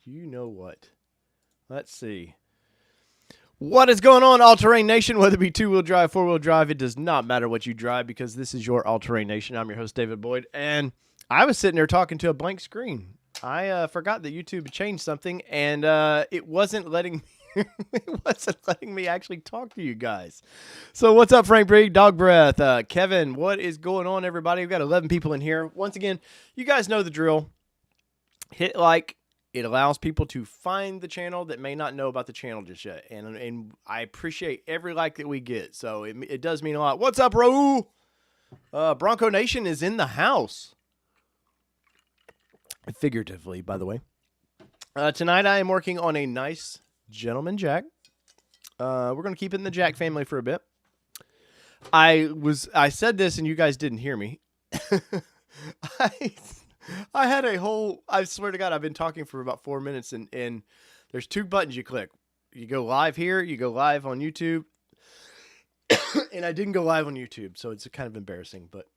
You know what? Let's see. What is going on, All-Terrain Nation? Whether it be two-wheel drive, four-wheel drive, it does not matter what you drive because this is your All-Terrain Nation. I'm your host, David Boyd, and I was sitting there talking to a blank screen. I forgot that YouTube changed something, and it wasn't letting me actually talk to you guys. So what's up, Frank Brigg, Dog Breath, Kevin? What is going on, everybody? We've got 11 people in here. Once again, you guys know the drill. Hit like. It allows people to find the channel that may not know about the channel just yet. And I appreciate every like that we get. So it does mean a lot. What's up, Raul? Bronco Nation is in the house. Figuratively, by the way. Tonight I am working on a nice gentleman jack. We're going to keep it in the jack family for a bit. I said this and you guys didn't hear me. I had a whole, I swear to God, I've been talking for about 4 minutes and there's two buttons you click. You go live here, you go live on YouTube. And I didn't go live on YouTube, so it's kind of embarrassing, but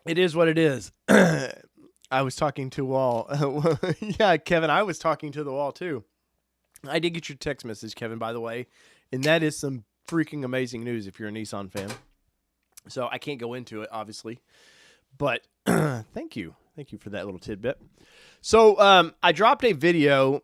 it is what it is. I was talking to a wall. Yeah, Kevin, I was talking to the wall too. I did get your text message, Kevin, by the way. And that is some freaking amazing news if you're a Nissan fan. So I can't go into it, obviously. But thank you for that little tidbit. So I dropped a video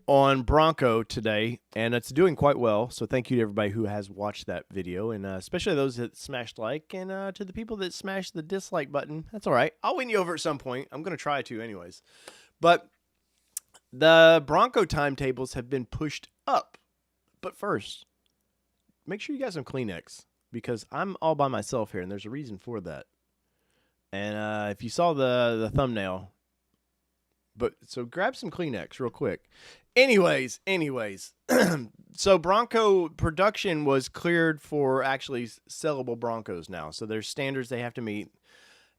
on Bronco today, and it's doing quite well. So thank you to everybody who has watched that video, and especially those that smashed like, and to the people that smashed the dislike button. That's all right. I'll win you over at some point. I'm going to try to anyways. But the Bronco timetables have been pushed up. But first, make sure you got some Kleenex, because I'm all by myself here, and there's a reason for that. And if you saw the thumbnail, so grab some Kleenex real quick. Anyways, so Bronco production was cleared for actually sellable Broncos now. So there's standards they have to meet.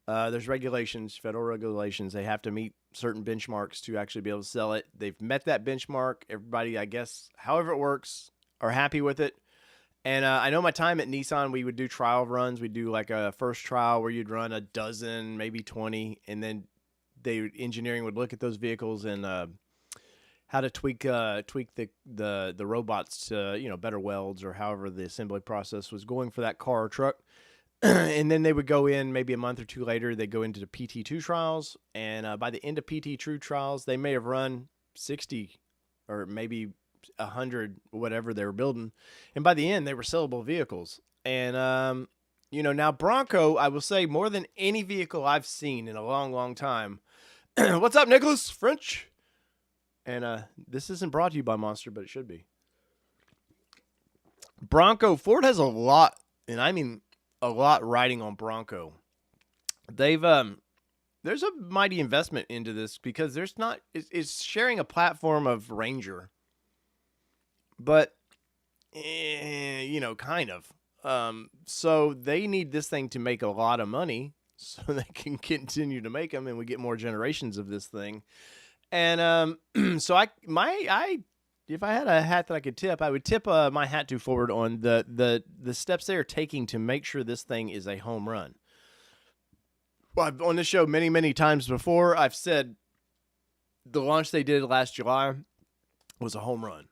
There's regulations, federal regulations. They have to meet certain benchmarks to actually be able to sell it. They've met that benchmark. Everybody, I guess, however it works, are happy with it. And I know my time at Nissan, we would do trial runs. We'd do like a first trial where you'd run a dozen, maybe 20, and then engineering would look at those vehicles and how to tweak the robots to better welds or however the assembly process was going for that car or truck. And then they would go in maybe a month or two later. They go into the PT2 trials, and by the end of PT2 trials, they may have run 60 or maybe 100, whatever they were building, and by the end they were sellable vehicles. And now Bronco, I will say, more than any vehicle I've seen in a long time. What's up, Nicholas French? And this isn't brought to you by Monster, but it should be. Bronco, Ford has a lot, and I mean a lot, riding on Bronco. They've there's a mighty investment into this, because it's sharing a platform of Ranger. But, kind of. So they need this thing to make a lot of money so they can continue to make them, and we get more generations of this thing. And so if I had a hat that I could tip, I would tip my hat to Ford on the steps they are taking to make sure this thing is a home run. Well, on this show many times before, I've said the launch they did last July was a home run.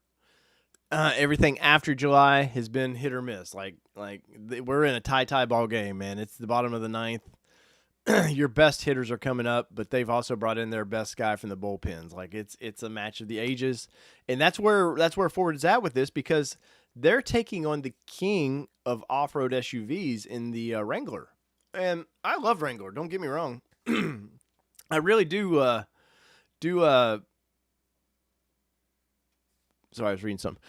Everything after July has been hit or miss. Like we're in a tie ball game, man. It's the bottom of the ninth. Your best hitters are coming up, but they've also brought in their best guy from the bullpens. Like it's a match of the ages, and that's where Ford is at with this, because they're taking on the king of off-road SUVs in the Wrangler. And I love Wrangler. Don't get me wrong. I really do. Sorry, I was reading something.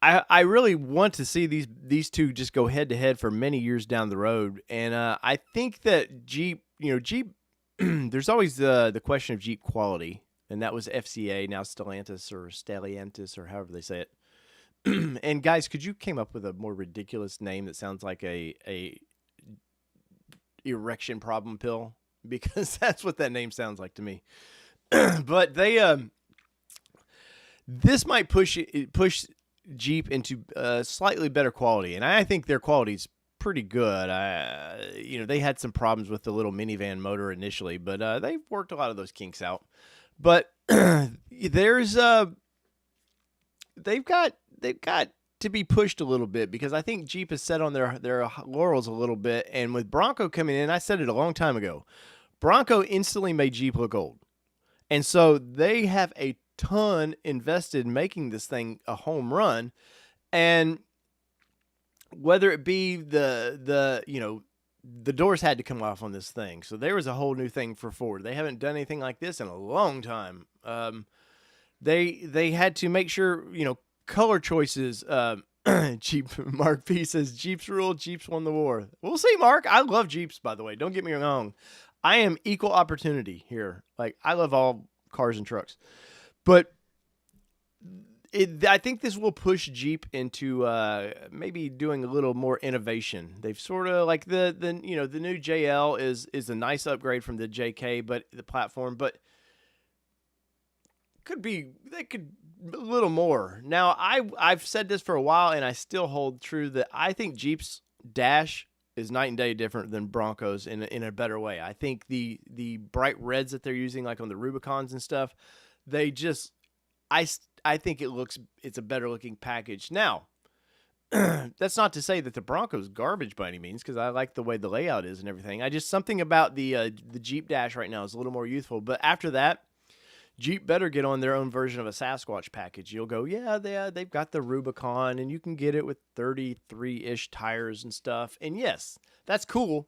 I really want to see these two just go head to head for many years down the road. And I think that Jeep, there's always the question of Jeep quality, and that was FCA, now Stellantis or however they say it. And guys, could you came up with a more ridiculous name that sounds like a erection problem pill? Because that's what that name sounds like to me. But this might push Jeep into slightly better quality, and I think their quality is pretty good. They had some problems with the little minivan motor initially, but they've worked a lot of those kinks out. But there's they've got to be pushed a little bit because I think Jeep has set on their laurels a little bit, and with Bronco coming in, I said it a long time ago. Bronco instantly made Jeep look old, and so they have a ton invested in making this thing a home run, and whether it be the doors had to come off on this thing, so there was a whole new thing for Ford. They haven't done anything like this in a long time. They had to make sure color choices. Jeep Mark P says Jeeps rule. Jeeps won the war. We'll see, Mark. I love Jeeps, by the way. Don't get me wrong. I am equal opportunity here. Like, I love all cars and trucks, but I think this will push Jeep into maybe doing a little more innovation. They've sort of like the new JL is a nice upgrade from the JK, but the platform, but they could a little more. Now I've said this for a while, and I still hold true that I think Jeep's dash is night and day different than Broncos in a better way. I think the bright reds that they're using, like on the Rubicons and stuff, they just I think it's a better looking package. Now, that's not to say that the Bronco's garbage by any means, because I like the way the layout is and everything. I just something about the Jeep Dash right now is a little more youthful. But after that, Jeep better get on their own version of a Sasquatch package. You'll go, they've got the Rubicon, and you can get it with 33-ish tires and stuff. And yes, that's cool,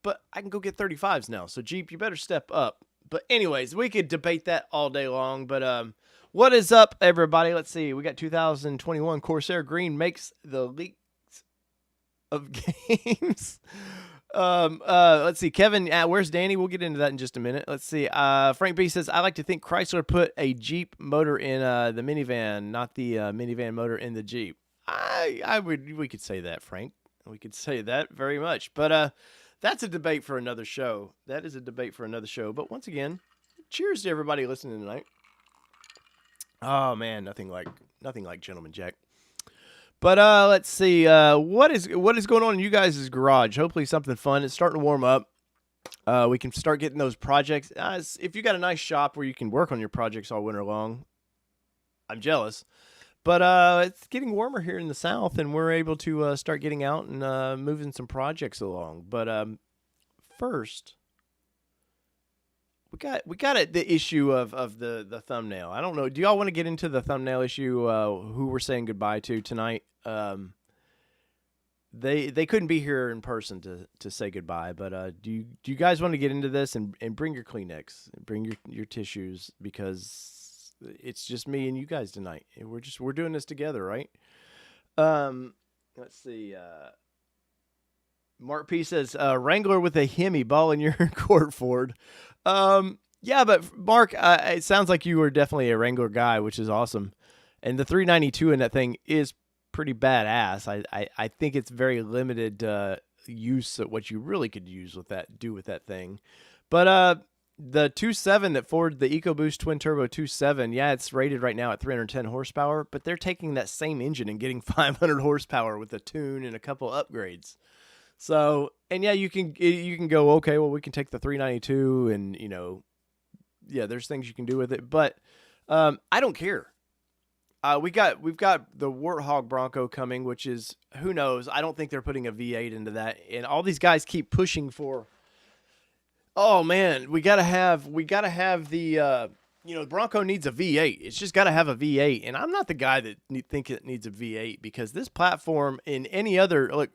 but I can go get 35s now. So Jeep, you better step up. But anyways, we could debate that all day long. But what is up, everybody? Let's see. We got 2021 Corsair Green makes the leaks of games. Let's see. Kevin, where's Danny? We'll get into that in just a minute. Let's see. Frank B says, I like to think Chrysler put a Jeep motor in the minivan, not the minivan motor in the Jeep. We could say that, Frank. We could say that very much. But that's a debate for another show. That is a debate for another show. But once again, cheers to everybody listening tonight. Oh man, nothing like Gentleman Jack. But let's see. What is going on in you guys' garage? Hopefully something fun. It's starting to warm up. We can start getting those projects. If you got a nice shop where you can work on your projects all winter long, I'm jealous. But it's getting warmer here in the South, and we're able to start getting out and moving some projects along. But first, we got the issue of the thumbnail. I don't know. Do y'all want to get into the thumbnail issue? Who we're saying goodbye to tonight? They couldn't be here in person to say goodbye. But do you guys want to get into this and bring your Kleenex, and bring your tissues, because it's just me and you guys tonight. We're doing this together, right? Let's see. Mark P says, Wrangler with a Hemi ball in your court, Ford. Yeah, but Mark, it sounds like you were definitely a Wrangler guy, which is awesome. And the 392 in that thing is pretty badass. I think it's very limited use of what you really could do with that thing. But the 2.7 that Ford, the EcoBoost twin turbo 2.7, yeah, it's rated right now at 310 horsepower, but they're taking that same engine and getting 500 horsepower with a tune and a couple upgrades. So, and yeah, you can go, okay, well, we can take the 392 and, yeah, there's things you can do with it, but I don't care. We've got the Warthog Bronco coming, which is, who knows? I don't think they're putting a V8 into that. And all these guys keep pushing for, oh man, we gotta have the, Bronco needs a V8. It's just gotta have a V8. And I'm not the guy that think it needs a V8, because this platform in any other, like,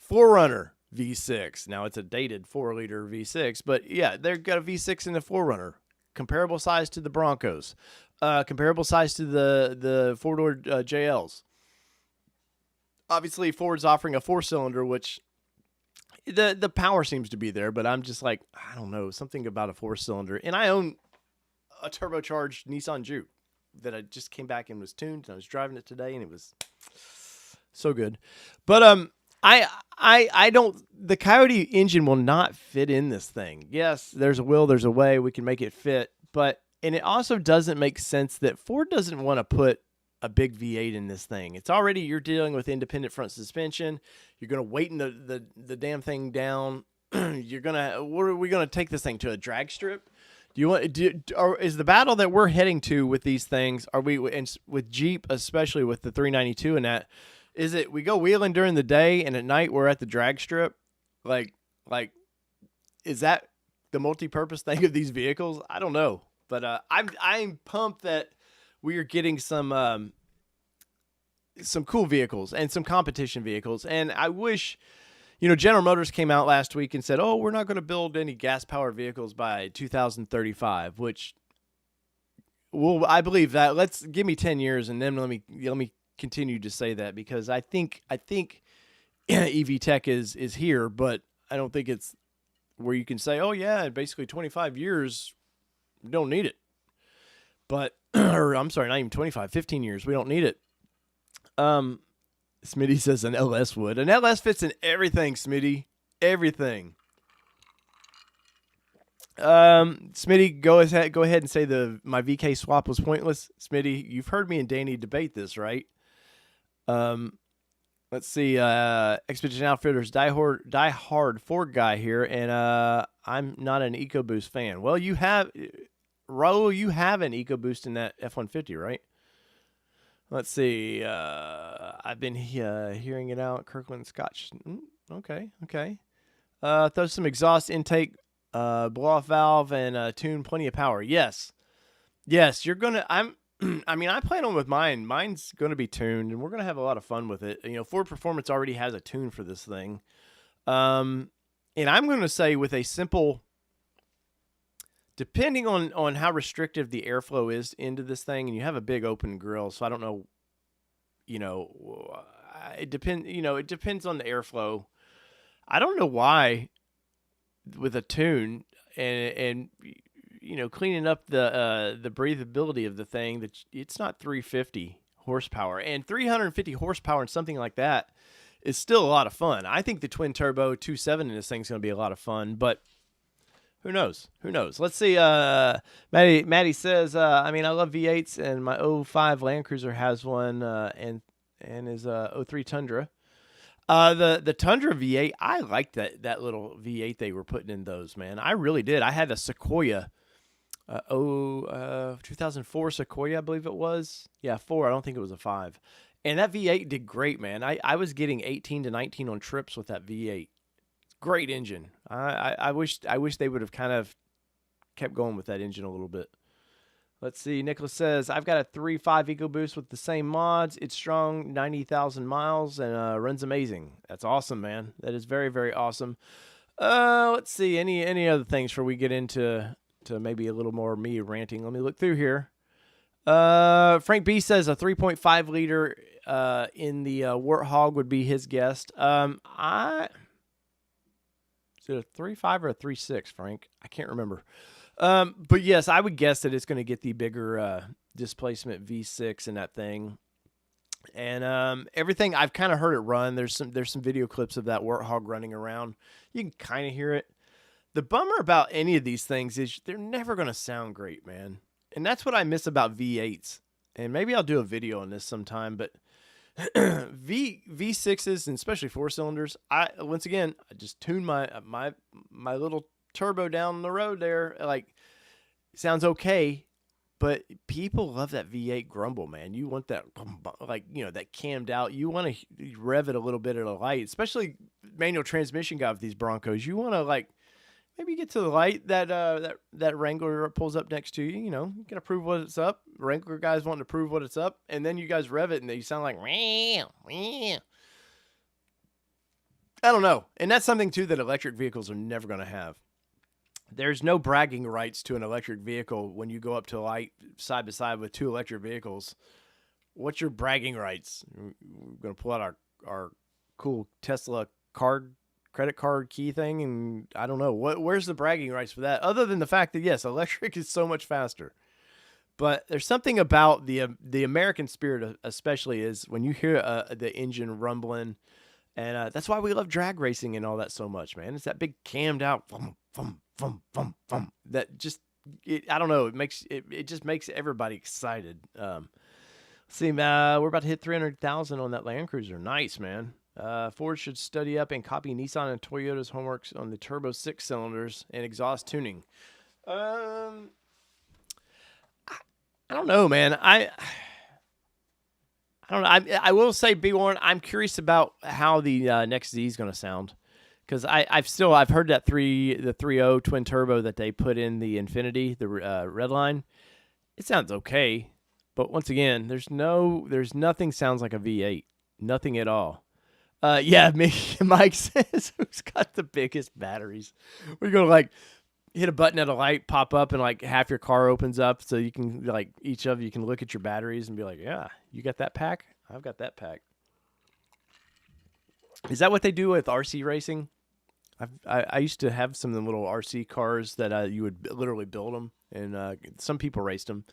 4Runner V6. Now it's a dated 4-liter V6, but yeah, they've got a V6 in the 4Runner, comparable size to the Broncos, comparable size to the four-door JLs. Obviously, Ford's offering a 4-cylinder, which the power seems to be there, but I'm just like, I don't know, something about a 4-cylinder. And I own a turbocharged Nissan Juke that I just came back and was tuned, and I was driving it today, and it was so good. But I don't, the Coyote engine will not fit in this thing. Yes, there's a will, there's a way we can make it fit, and it also doesn't make sense that Ford doesn't want to put a big V8 in this thing. It's already, you're dealing with independent front suspension. You're going to weighten the damn thing down. Are we going to take this thing to a drag strip? Do you want? Or is the battle that we're heading to with these things? Are we and with Jeep, especially with the 392 and that? Is it we go wheeling during the day and at night we're at the drag strip? Like, is that the multi-purpose thing of these vehicles? I don't know, but I'm pumped that we are getting some cool vehicles and some competition vehicles. And I wish, General Motors came out last week and said, "Oh, we're not going to build any gas-powered vehicles by 2035," which, well, I believe that. Let's give me 10 years and then let me continue to say that, because I think EV tech is here, but I don't think it's where you can say, "Oh yeah, in basically 25 years, we don't need it." But or I'm sorry, not even 25, 15 years, we don't need it. Smitty says an LS would. An LS fits in everything, Smitty. Everything. Smitty, go ahead and say my VK swap was pointless. Smitty, you've heard me and Danny debate this, right? Let's see. Expedition Outfitters diehard Ford guy here, and I'm not an EcoBoost fan. Well, you have Raul. You have an EcoBoost in that F-150, right? Let's see. I've been hearing it out. Kirkland Scotch. Okay. Throw some exhaust intake, blow-off valve, and tune plenty of power. Yes. You're gonna. I plan on with mine. Mine's gonna be tuned, and we're gonna have a lot of fun with it. Ford Performance already has a tune for this thing, and I'm gonna say with a simple. Depending on how restrictive the airflow is into this thing, and you have a big open grill, so I don't know, it depends. It depends on the airflow. I don't know why, with a tune and cleaning up the breathability of the thing, that it's not 350 horsepower, and 350 horsepower and something like that is still a lot of fun. I think the twin turbo 2.7 in this thing's going to be a lot of fun, but. Who knows? Let's see. Maddie says, I love V8s, and my 05 Land Cruiser has one, and is 03 Tundra. The Tundra V8, I liked that little V8 they were putting in those, man. I really did. I had a Sequoia, 2004 Sequoia, I believe it was. Yeah, 4. I don't think it was a 5. And that V8 did great, man. I was getting 18 to 19 on trips with that V8. Great engine. I wish they would have kind of kept going with that engine a little bit. Let's see. Nicholas says, I've got a 3.5 EcoBoost with the same mods. It's strong, 90,000 miles, and runs amazing. That's awesome, man. That is very, very awesome. Let's see. Any other things before we get into maybe a little more me ranting? Let me look through here. Frank B says a 3.5 liter in the Warthog would be his guest. Is it a 3.5 or a 3.6, Frank? I can't remember. But yes, I would guess that it's going to get the bigger displacement V6 in that thing. And everything, I've kind of heard it run. There's some video clips of that Warthog running around. You can kind of hear it. The bummer about any of these things is they're never going to sound great, man. And that's what I miss about V8s. And maybe I'll do a video on this sometime, but V6s, and especially 4-cylinders, I just tune my little turbo down the road there. Like, sounds okay, but people love that V8 grumble, man. You want that, that cammed out. You want to rev it a little bit at a light, especially manual transmission guy with these Broncos. You want to maybe get to the light that Wrangler pulls up next to you. You got to prove what's up. Wrangler guys wanting to prove what it's up, and then you guys rev it, and they sound like, I don't know. And that's something, too, that electric vehicles are never going to have. There's no bragging rights to an electric vehicle when you go up to a light side by side with two electric vehicles. What's your bragging rights? We're going to pull out our cool Tesla credit card key thing, and I don't know where's the bragging rights for that, other than the fact that yes, electric is so much faster. But there's something about the American spirit, especially, is when you hear the engine rumbling, and that's why we love drag racing and all that so much, man. It's that big cammed out that just I don't know, it just makes everybody excited. See, we're about to hit 300,000 on that Land Cruiser. Nice, man. Ford should study up and copy Nissan and Toyota's homeworks on the turbo 6 cylinders and exhaust tuning. Um, I don't know, man. I don't know. I will say, be warned. I'm curious about how the next Z is going to sound, because I've heard that the 3.0 twin turbo that they put in the Infinity, the red line. It sounds okay, but once again, there's nothing sounds like a V8, nothing at all. Yeah, Mike says, who's got the biggest batteries? We're gonna like hit a button at a light, pop up, and like half your car opens up, so you can like each of you can look at your batteries and be like, yeah, you got that pack? I've got that pack. Is that what they do with RC racing? I used to have some of them little RC cars that you would literally build them, and some people raced them.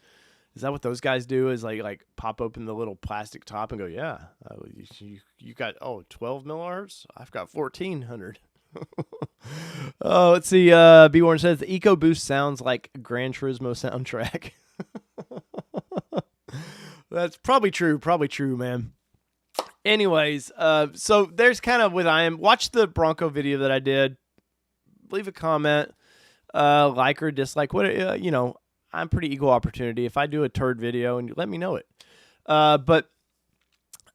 Is that what those guys do? Is like pop open the little plastic top and go, yeah, you got 12 milliamps? I've got 1400. Oh, let's see. B Warren says the EcoBoost sounds like a Gran Turismo soundtrack. That's probably true. Probably true, man. Anyways, so there's kind of what I am. Watch the Bronco video that I did. Leave a comment, like or dislike. What I'm pretty equal opportunity. If I do a turd video, and let me know it. But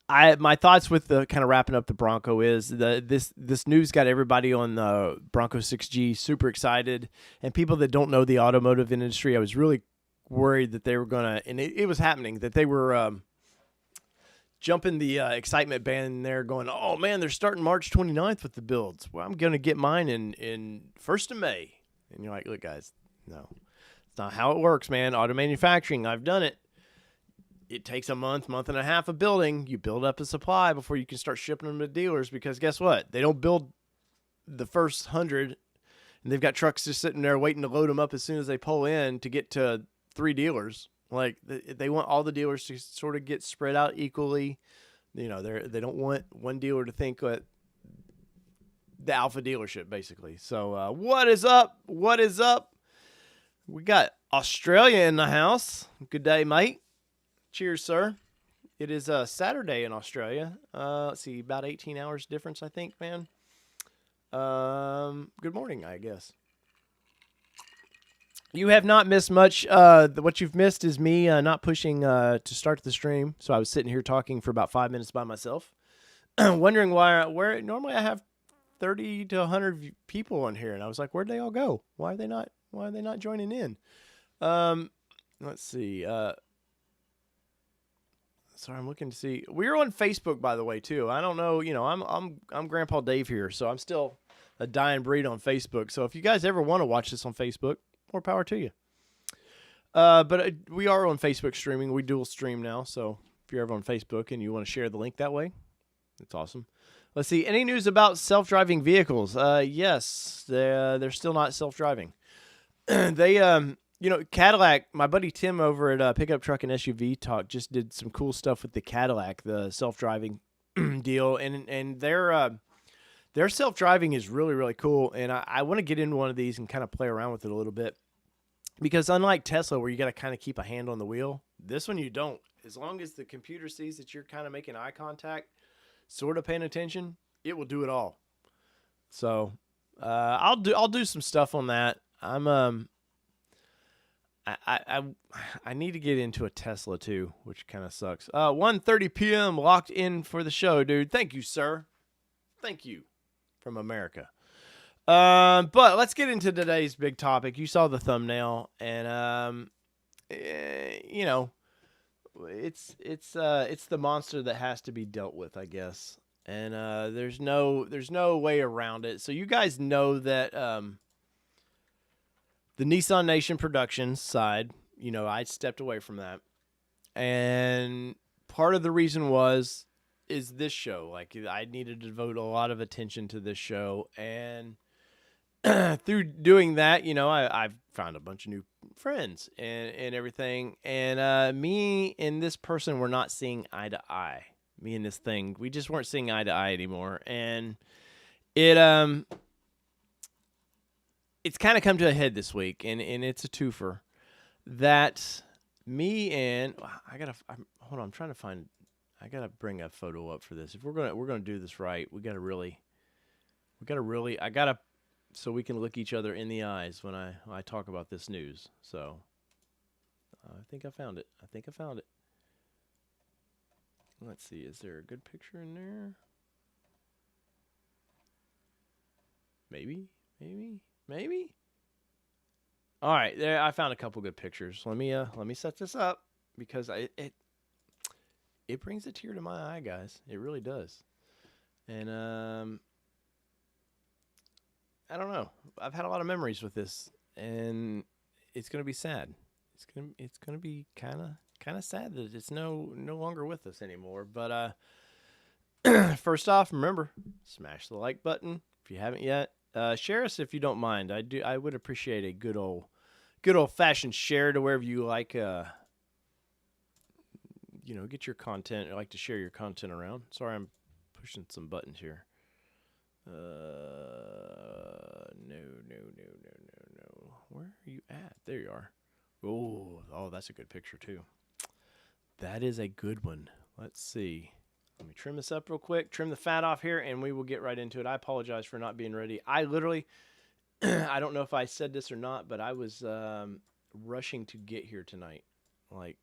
my thoughts with the kind of wrapping up the Bronco is this news got everybody on the Bronco 6G super excited, and people that don't know the automotive industry, I was really worried that they were gonna, and it was happening, that they were jumping the excitement band there, going, oh man, they're starting March 29th with the builds. Well, I'm gonna get mine in 1st of May, and you're like, look guys, no. Not how it works, man. Auto manufacturing, I've done it. It takes a month and a half of building. You build up a supply before you can start shipping them to dealers, because guess what? They don't build the first 100, and they've got trucks just sitting there waiting to load them up as soon as they pull in to get to 3 dealers. Like, they want all the dealers to sort of get spread out equally. They don't want one dealer to think the alpha dealership, basically. So what is up? What is up? We got Australia in the house. Good day, mate. Cheers, sir. It is Saturday in Australia. Let's see, about 18 hours difference, I think, man. Good morning, I guess. You have not missed much. What you've missed is me not pushing to start the stream. So I was sitting here talking for about 5 minutes by myself, wondering where normally I have 30 to 100 people on here, and I was like, where'd they all go? Why are they not joining in? Let's see. Sorry, I'm looking to see. We're on Facebook, by the way, too. I don't know. I'm Grandpa Dave here, so I'm still a dying breed on Facebook. So if you guys ever want to watch this on Facebook, more power to you. But we are on Facebook streaming. We dual stream now, so if you're ever on Facebook and you want to share the link that way, it's awesome. Let's see. Any news about self-driving vehicles? Yes, they're still not self-driving. They Cadillac, my buddy Tim over at Pickup Truck and SUV Talk just did some cool stuff with the Cadillac, the self-driving deal, and their self-driving is really, really cool, and I want to get into one of these and kind of play around with it a little bit, because unlike Tesla, where you got to kind of keep a hand on the wheel, this one you don't. As long as the computer sees that you're kind of making eye contact, sort of paying attention, it will do it all. So I'll do some stuff on that. I need to get into a Tesla too, which kind of sucks. 1:30 p.m. locked in for the show, dude. Thank you, sir. Thank you from America. But let's get into today's big topic. You saw the thumbnail, and it's the monster that has to be dealt with, I guess. And there's no way around it. So you guys know that the Nissan Nation Productions side, I stepped away from that. And part of the reason is this show. Like, I needed to devote a lot of attention to this show. And through doing that, I've found a bunch of new friends and everything. And me and this person were not seeing eye to eye. Me and this thing, we just weren't seeing eye to eye anymore. And it's kind of come to a head this week, and it's a twofer. That me and hold on, I'm trying to find. I gotta bring a photo up for this. If we're gonna do this right, I gotta so we can look each other in the eyes when I talk about this news. So I think I found it. Let's see. Is there a good picture in there? Maybe. All right, there. I found a couple good pictures. Let me set this up because it brings a tear to my eye, guys. It really does. And I don't know. I've had a lot of memories with this, and it's gonna be sad. It's gonna be kind of sad that it's no longer with us anymore. But first off, remember, smash the like button if you haven't yet. Share us if you don't mind. I would appreciate a good old fashioned share to wherever you like. Get your content. I like to share your content around. Sorry, I'm pushing some buttons here. No. Where are you at? There you are. Oh, that's a good picture too. That is a good one. Let's see. Let me trim this up real quick. Trim the fat off here, and we will get right into it. I apologize for not being ready. I literally, I don't know if I said this or not, but I was rushing to get here tonight. Like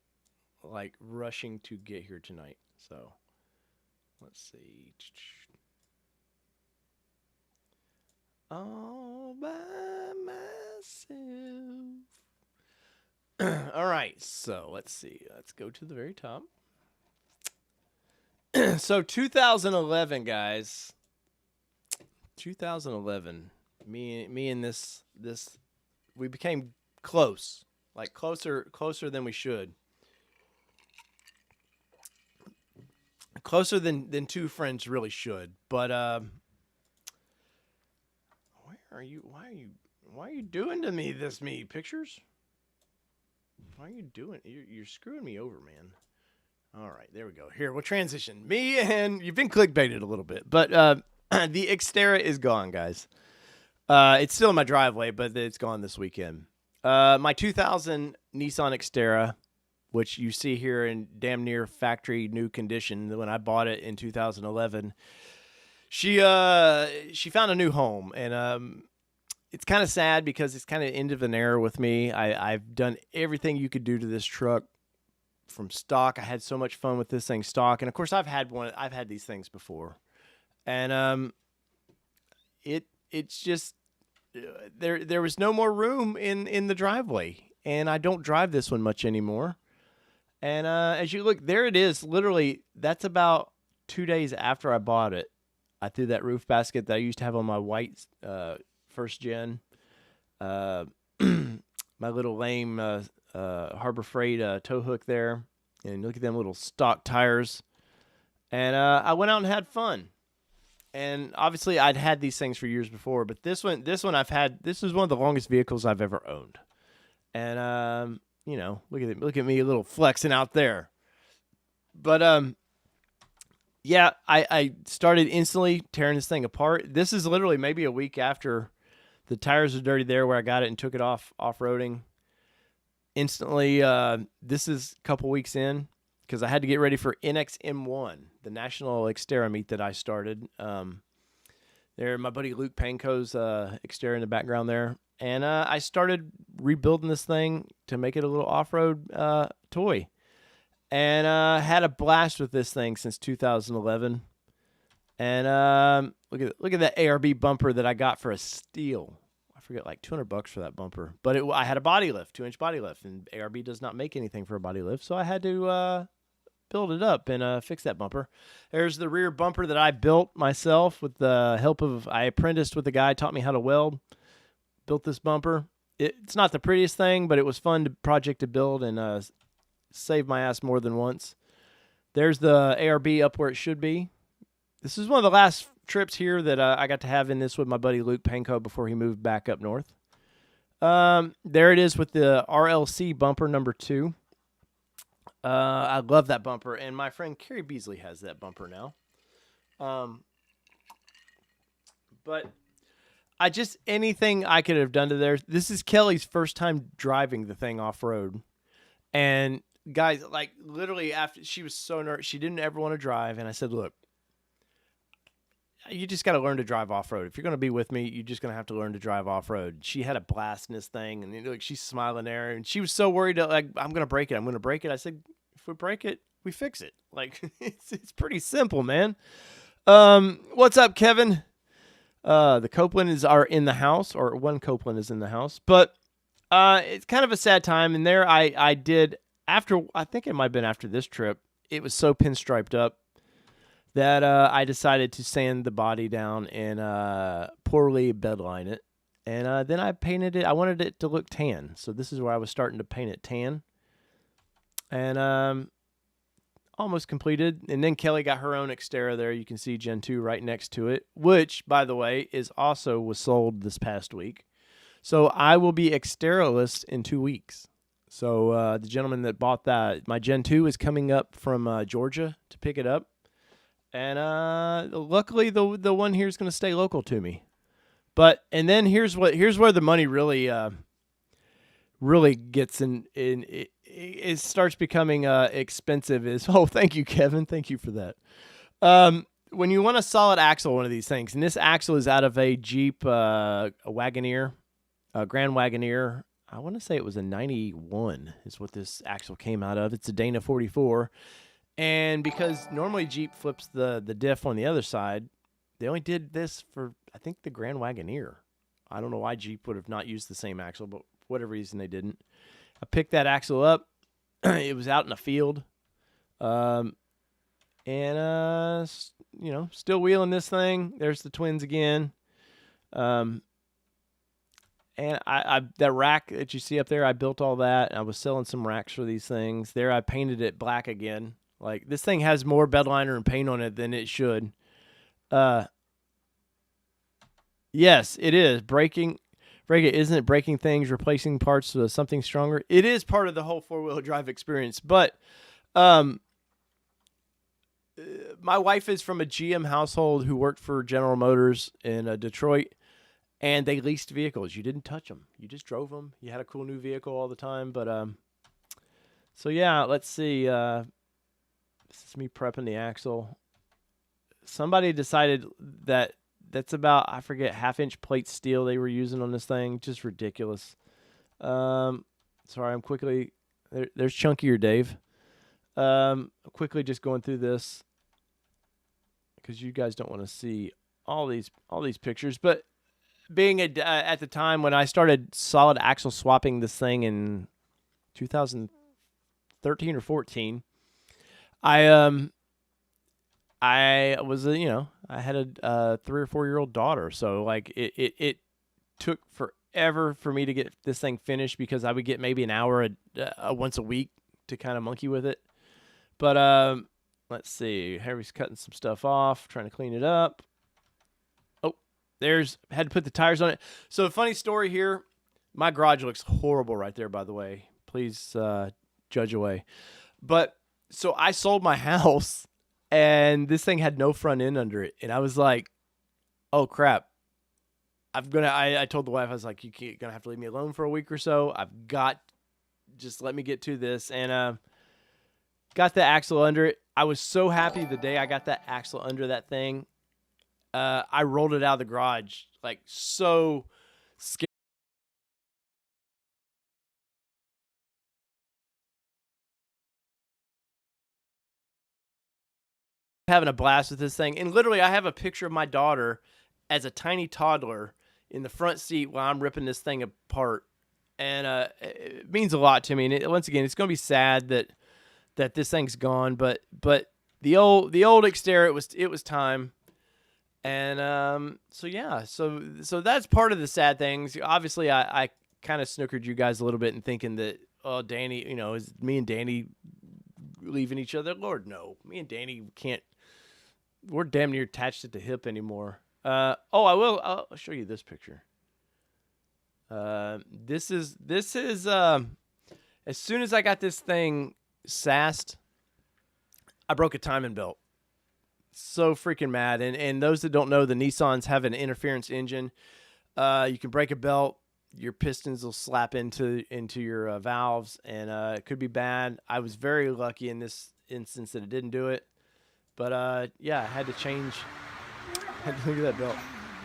rushing to get here tonight. So, let's see. All by myself. All right, so let's see. Let's go to the very top. So 2011, guys. 2011. Me and this we became close. Like closer than we should. Closer than two friends really should. But where are you? Why are you doing to me this, pictures? Why are you doing? You're screwing me over, man. All right, there we go. Here, we'll transition. Me and you've been clickbaited a little bit, but the Xterra is gone, guys. It's still in my driveway, but it's gone this weekend. My 2000 Nissan Xterra, which you see here in damn near factory new condition when I bought it in 2011, she found a new home, and it's kind of sad because it's kind of end of an era with me. I've done everything you could do to this truck. From stock, I had so much fun with this thing stock, and of course I've had these things before, and it's just there was no more room in the driveway, and I don't drive this one much anymore. And as you look, there it is. Literally, that's about 2 days after I bought it. I threw that roof basket that I used to have on my white first gen, my little lame Harbor Freight tow hook there, and look at them little stock tires. And I went out and had fun. And obviously I'd had these things for years before, but this one I've had. This is one of the longest vehicles I've ever owned. And look at me a little flexing out there. But yeah, I started instantly tearing this thing apart. This is literally maybe a week after the tires were dirty there where I got it and took it off-roading. Instantly, this is a couple weeks in because I had to get ready for NXM1, the National Xterra meet that I started. There, my buddy Luke Panko's Xterra in the background there. And I started rebuilding this thing to make it a little off-road toy. And had a blast with this thing since 2011. And look at that ARB bumper that I got for a steal. I forget, like $200 for that bumper. But I had a body lift, 2-inch body lift, and ARB does not make anything for a body lift, so I had to build it up and fix that bumper. There's the rear bumper that I built myself with the help of, I apprenticed with a guy, taught me how to weld, built this bumper. It's not the prettiest thing, but it was fun project to build and saved my ass more than once. There's the ARB up where it should be. This is one of the last trips here that I got to have in this with my buddy Luke Panko before he moved back up north. There it is with the RLC bumper number 2. I love that bumper, and my friend Carrie Beasley has that bumper now. But anything I could have done to there. This is Kelly's first time driving the thing off-road. And guys, like literally after, she was so nervous. She didn't ever want to drive. And I said, look, you just got to learn to drive off-road. If you're going to be with me, you're just going to have to learn to drive off-road. She had a blast in this thing, and like she's smiling there, and she was so worried that, like, I'm going to break it. I'm going to break it. I said, if we break it, we fix it. Like, it's pretty simple, man. What's up, Kevin? The Copeland are in the house, or one Copeland is in the house, but it's kind of a sad time. And there I did, after, I think it might have been after this trip, it was so pinstriped up that I decided to sand the body down and poorly bedline it. And then I painted it. I wanted it to look tan. So this is where I was starting to paint it tan. And almost completed. And then Kelly got her own Xterra there. You can see Gen 2 right next to it, which, by the way, was sold this past week. So I will be Xterra-less in 2 weeks. So the gentleman that bought that, my Gen 2 is coming up from Georgia to pick it up. And luckily, the one here is going to stay local to me. And then here's where the money really gets in. It starts becoming expensive. Thank you, Kevin. Thank you for that. When you want a solid axle, one of these things, and this axle is out of a Jeep, a Wagoneer, a Grand Wagoneer. I want to say it was a 91 is what this axle came out of. It's a Dana 44. And because normally Jeep flips the diff on the other side, they only did this for, I think, the Grand Wagoneer. I don't know why Jeep would have not used the same axle, but for whatever reason they didn't. I picked that axle up. It was out in the field. Still wheeling this thing. There's the twins again. And that rack that you see up there, I built all that. I was selling some racks for these things. There, I painted it black again. Like, this thing has more bed liner and paint on it than it should. Yes, it is. Breaking it, isn't it breaking things, replacing parts with something stronger? It is part of the whole four-wheel drive experience. But my wife is from a GM household who worked for General Motors in Detroit, and they leased vehicles. You didn't touch them. You just drove them. You had a cool new vehicle all the time. But so yeah, let's see. This is me prepping the axle. Somebody decided that's about, I forget, half-inch plate steel they were using on this thing. Just ridiculous. Sorry, I'm quickly... There's Chunkier Dave. Quickly just going through this because you guys don't want to see all these pictures. But being at the time when I started solid axle swapping this thing in 2013 or 14, I was, I had a 3 or 4 year old daughter. So like it took forever for me to get this thing finished because I would get maybe an hour once a week to kind of monkey with it. But let's see. Harry's cutting some stuff off, trying to clean it up. Oh, had to put the tires on it. So a funny story here. My garage looks horrible right there, by the way. Please judge away. But so I sold my house, and this thing had no front end under it. And I was like, oh, crap. I told the wife, I was like, you're going to have to leave me alone for a week or so. Just let me get to this. And got the axle under it. I was so happy the day I got that axle under that thing. I rolled it out of the garage, like so scared. Having a blast with this thing. And literally, I have a picture of my daughter as a tiny toddler in the front seat while I'm ripping this thing apart. And it means a lot to me. And once again, it's going to be sad that this thing's gone. But the old Xterra, it was time. And so yeah, so that's part of the sad things. Obviously, I kind of snookered you guys a little bit in thinking that, oh, Danny, is me and Danny leaving each other? Lord, no. Me and Danny can't. We're damn near attached at the hip anymore. I will. I'll show you this picture. This is as soon as I got this thing sassed, I broke a timing belt. So freaking mad. And those that don't know, the Nissans have an interference engine. You can break a belt, your pistons will slap into your valves, and it could be bad. I was very lucky in this instance that it didn't do it. But yeah, I had to change Look at that belt.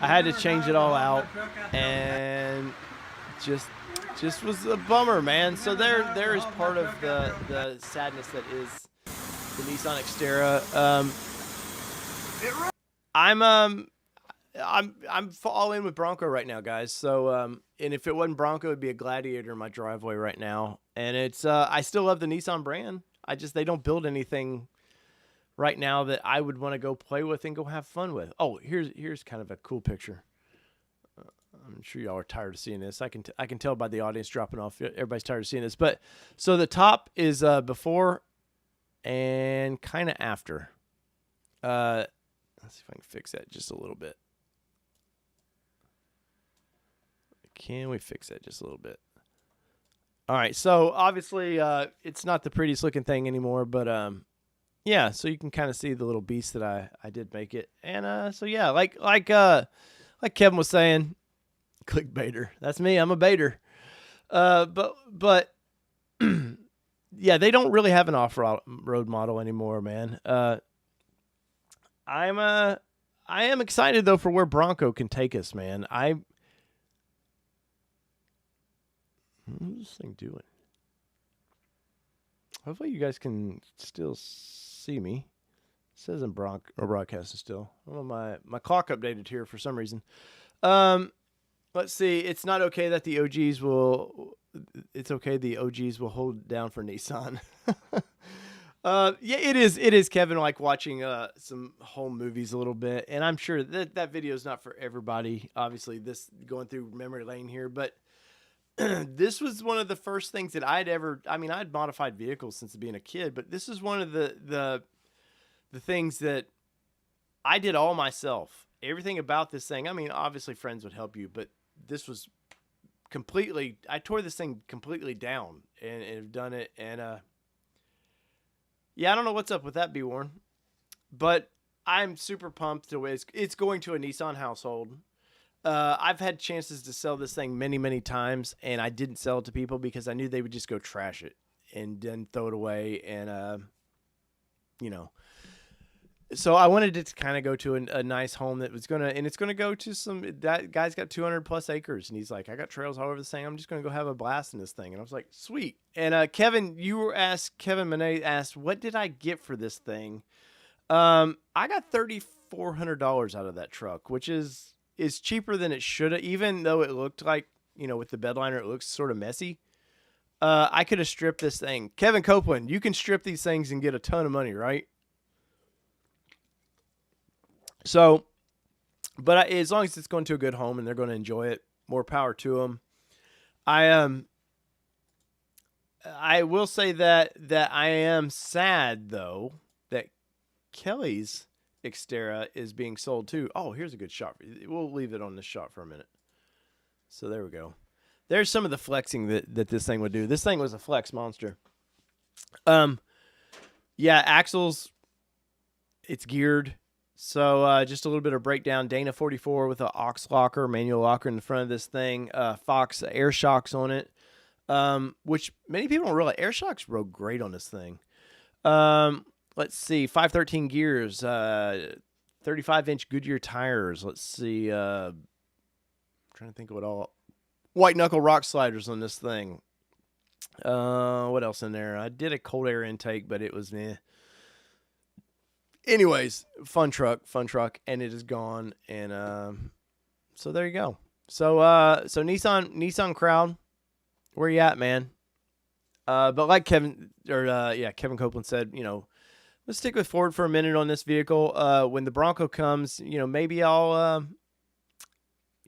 I had to change it all out, and just was a bummer, man. So there is part of the sadness that is the Nissan Xterra. I'm all in with Bronco right now, guys. So and if it wasn't Bronco, it'd be a Gladiator in my driveway right now. And it's I still love the Nissan brand. They don't build anything right now that I would want to go play with and go have fun with. Oh, here's kind of a cool picture. I'm sure y'all are tired of seeing this. I can tell by the audience dropping off. Everybody's tired of seeing this. But so the top is before and kind of after. Let's see if I can fix that just a little bit. Can we fix that just a little bit? All right. So obviously, it's not the prettiest looking thing anymore, but yeah. So you can kind of see the little beast that I did make it, and so yeah, like Kevin was saying, clickbaiter. That's me. I'm a baiter. But yeah, they don't really have an off-road model anymore, man. I am excited though for where Bronco can take us, man. What's this thing doing? Hopefully you guys can still see me. It says I'm broadcasting still. I don't know, my clock updated here for some reason. Let's see. It's not okay that the OGs will. It's okay. The OGs will hold down for Nissan. Yeah, it is. It is, Kevin. Like watching some home movies a little bit, and I'm sure that video is not for everybody. Obviously, this going through memory lane here, but this was one of the first things that I'd ever. I mean, I'd modified vehicles since being a kid, but this is one of the things that I did all myself. Everything about this thing. I mean, obviously, friends would help you, but this was completely. I tore this thing completely down and have done it, and yeah, I don't know what's up with that, B-Warren, but I'm super pumped to it's going to a Nissan household. I've had chances to sell this thing many, many times, and I didn't sell it to people because I knew they would just go trash it and then throw it away. And, you know, so I wanted it to kind of go to a nice home that was it's going to go to that guy's got 200 plus acres. And he's like, I got trails all over this thing. I'm just going to go have a blast in this thing. And I was like, sweet. And, Kevin Monet asked, what did I get for this thing? I got $3,400 out of that truck, which is cheaper than it should have, even though it looked like, you know, with the bedliner, it looks sort of messy. I could have stripped this thing. Kevin Copeland, you can strip these things and get a ton of money, right? So, but as long as it's going to a good home and they're going to enjoy it, more power to them. I will say that I am sad though that Kelly's Xterra is being sold too. Oh, here's a good shot. We'll leave it on this shot for a minute. So there we go. There's some of the flexing that this thing would do. This thing was a flex monster. Yeah, axles. It's geared. So just a little bit of breakdown. Dana 44 with an aux locker, manual locker in the front of this thing. Fox air shocks on it, which many people don't realize. Air shocks rode great on this thing. Let's see, 513 gears, 35-inch Goodyear tires. Let's see, I'm trying to think of what all. White knuckle rock sliders on this thing. What else in there? I did a cold air intake, but it was meh. Anyways, fun truck, and it is gone. And so there you go. So Nissan crowd, where you at, man? But like Kevin Copeland said, you know, let's stick with Ford for a minute on this vehicle. When the Bronco comes, you know, maybe I'll,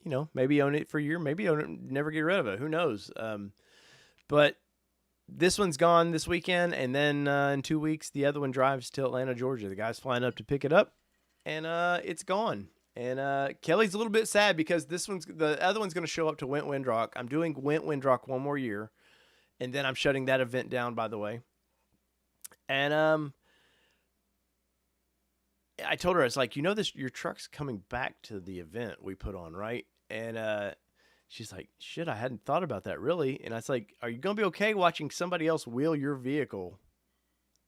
you know, maybe own it for a year, maybe own it, never get rid of it. Who knows? But this one's gone this weekend, and then in 2 weeks, the other one drives to Atlanta, Georgia. The guy's flying up to pick it up, and it's gone. And Kelly's a little bit sad because the other one's going to show up to Windrock. I'm doing Windrock one more year, and then I'm shutting that event down, by the way. And I told her, I was like, you know, your truck's coming back to the event we put on, right? And she's like, shit, I hadn't thought about that really. And I was like, are you going to be okay watching somebody else wheel your vehicle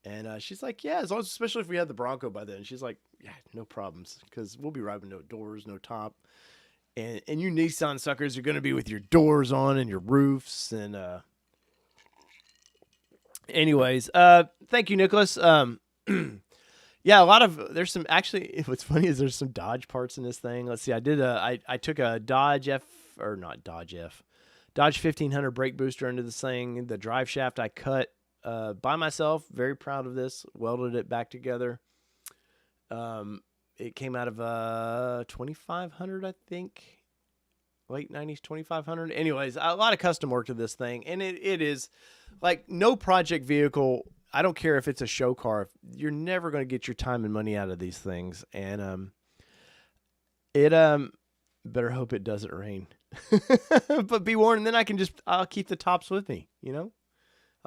And she's like, yeah, as long as, especially if we had the Bronco by then. She's like, yeah, no problems, because we'll be riding no doors, no top. And you Nissan suckers are going to be with your doors on and your roofs. And anyways, thank you, Nicholas. Yeah, there's some, actually, what's funny is there's some Dodge parts in this thing. Let's see, I took a Dodge Dodge 1500 brake booster into this thing. The drive shaft I cut by myself. Very proud of this. Welded it back together. It came out of 2500, I think. Late 90s, 2500. Anyways, a lot of custom work to this thing. And it is like no project vehicle. I don't care if it's a show car. You're never going to get your time and money out of these things. And better hope it doesn't rain. But be warned, and then I'll keep the tops with me, I'll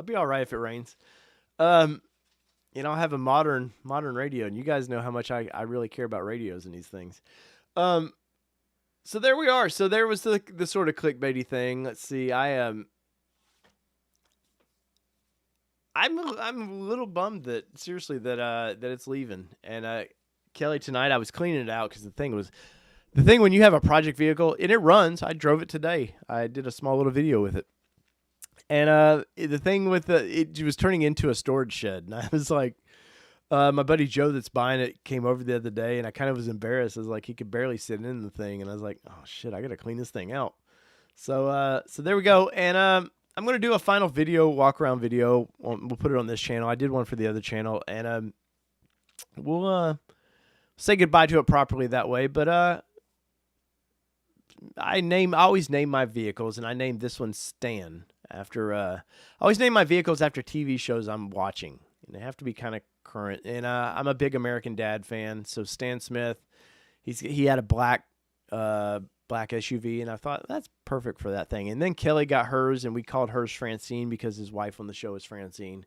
be all right if it rains. I'll have a modern radio, and you guys know how much I really care about radios and these things. So there we are. So there was the sort of clickbaity thing. Let's see. I'm a little bummed that it's leaving. And Kelly, tonight I was cleaning it out because the thing when you have a project vehicle and it runs. I drove it today. I did a small little video with it. And the thing with it was turning into a storage shed, and I was like, my buddy Joe that's buying it came over the other day, and I kind of was embarrassed. I was like, he could barely sit in the thing, and I was like, oh shit, I gotta clean this thing out. So there we go. And I'm gonna do a final walk around video. We'll put it on this channel. I did one for the other channel, and we'll say goodbye to it properly that way. But I always name my vehicles, and I named this one Stan after. I always name my vehicles after TV shows I'm watching, and they have to be kind of current. And I'm a big American Dad fan, so Stan Smith, he had a black SUV, and I thought that's perfect for that thing. And then Kelly got hers, and we called hers Francine because his wife on the show is Francine.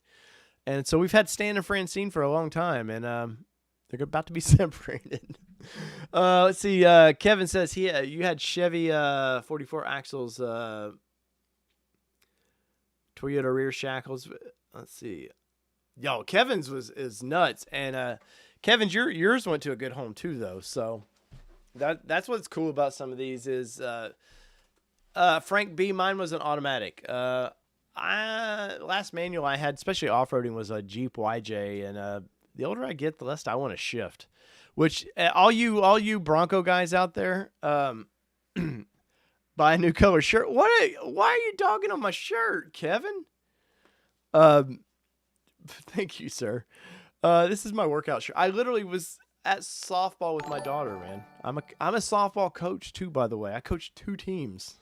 And so we've had Stan and Francine for a long time, and they're about to be separated. Let's see. Kevin says you had Chevy 44 axles, Toyota rear shackles. Let's see. Yo, Kevin's is nuts, and Kevin's yours went to a good home too, though. So that's what's cool about some of these is Frank B. Mine was an automatic. Last manual I had, especially off-roading, was a Jeep YJ, and the older I get, the less I want to shift. Which all you Bronco guys out there, buy a new color shirt. Why are you dogging on my shirt, Kevin? Thank you, sir. This is my workout shirt. I literally was at softball with my daughter, man. I'm a softball coach too, by the way. I coach 2 teams.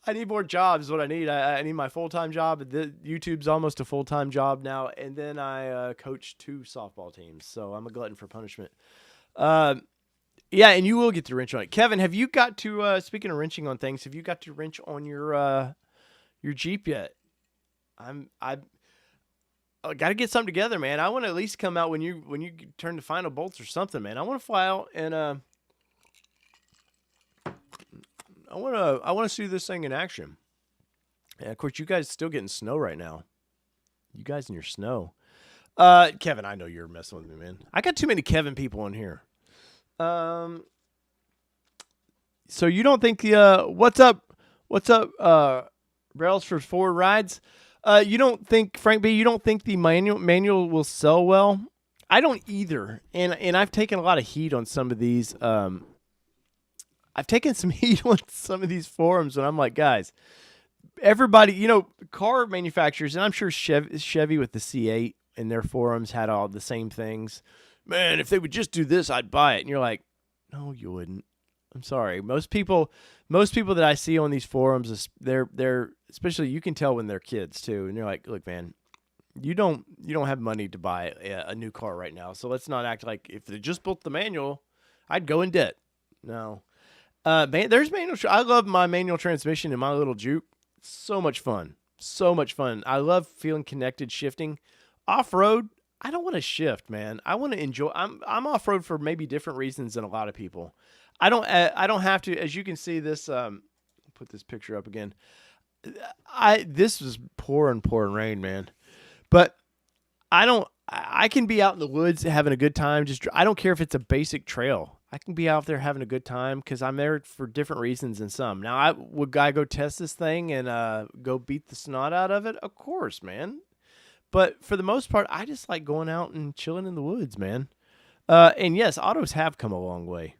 I need more jobs is what I need. I need my full-time job. YouTube's almost a full-time job now. And then I coach 2 softball teams. So I'm a glutton for punishment. Yeah, and you will get to wrench on it. Kevin, have you got to, speaking of wrenching on things, have you got to wrench on your Jeep yet? I got to get something together, man. I want to at least come out when you turn the final bolts or something, man. I want to fly out and I want to see this thing in action. And of course, you guys still getting snow right now. You guys in your snow. Kevin, I know you're messing with me, man. I got too many Kevin people in here. So you don't think what's up, rails for forward rides? You don't think, Frank B, you don't think the manual will sell well? I don't either. And I've taken a lot of heat on some of these. I've taken some heat on some of these forums, and I'm like, guys, everybody, car manufacturers, and I'm sure Chevy with the C8 in their forums had all the same things. Man, if they would just do this, I'd buy it. And you're like, no, you wouldn't. I'm sorry. Most people that I see on these forums, they're especially, you can tell when they're kids too. And you're like, look, man, you don't have money to buy a new car right now. So let's not act like if they just built the manual, I'd go in debt. No. There's manual. I love my manual transmission in my little Juke. So much fun. So much fun. I love feeling connected, shifting. Off-road, I don't want to shift, man. I want to enjoy. I'm off-road for maybe different reasons than a lot of people. I don't have to, as you can see this, put this picture up again. This was pouring rain, man. But I can be out in the woods having a good time. I don't care if it's a basic trail. I can be out there having a good time because I'm there for different reasons than some. Now, would I go test this thing and go beat the snot out of it? Of course, man. But for the most part, I just like going out and chilling in the woods, man. And yes, autos have come a long way.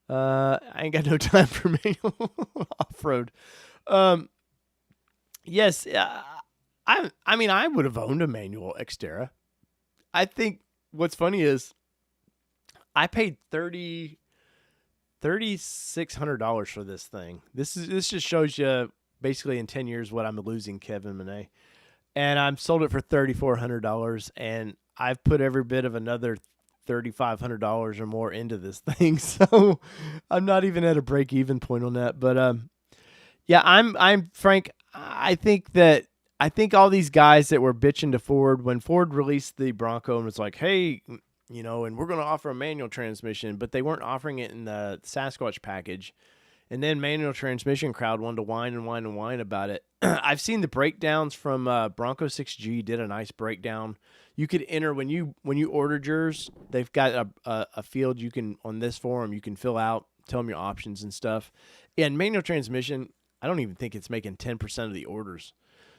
I ain't got no time for manual off road. Yes, I mean, I would have owned a manual Xterra. I think what's funny is I paid $3,600 for this thing. This just shows you basically in 10 years what I'm losing, Kevin Monet. And I'm sold it for $3,400, and I've put every bit of another $3,500 or more into this thing. So I'm not even at a break even point on that. But yeah, I'm Frank. I think all these guys that were bitching to Ford when Ford released the Bronco and was like, hey, and we're going to offer a manual transmission, but they weren't offering it in the Sasquatch package. And then manual transmission crowd wanted to whine and whine and whine about it. I've seen the breakdowns from Bronco 6G did a nice breakdown. You could enter when you ordered yours. They've got a field you can on this forum you can fill out, tell them your options and stuff. And manual transmission, I don't even think it's making 10% of the orders.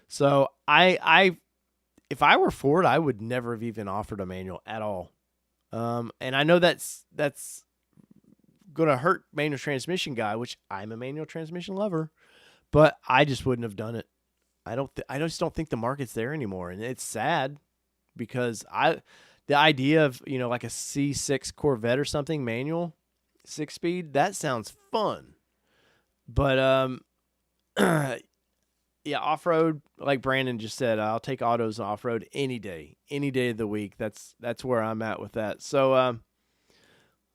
So if I were Ford, I would never have even offered a manual at all. And I know that's going to hurt manual transmission guy, which I'm a manual transmission lover, but I just wouldn't have done it. I just don't think the market's there anymore. And it's sad because the idea of, like a C6 Corvette or something, manual 6-speed, that sounds fun. But, yeah, off-road, like Brandon just said, I'll take autos off-road any day of the week. That's where I'm at with that. So, let's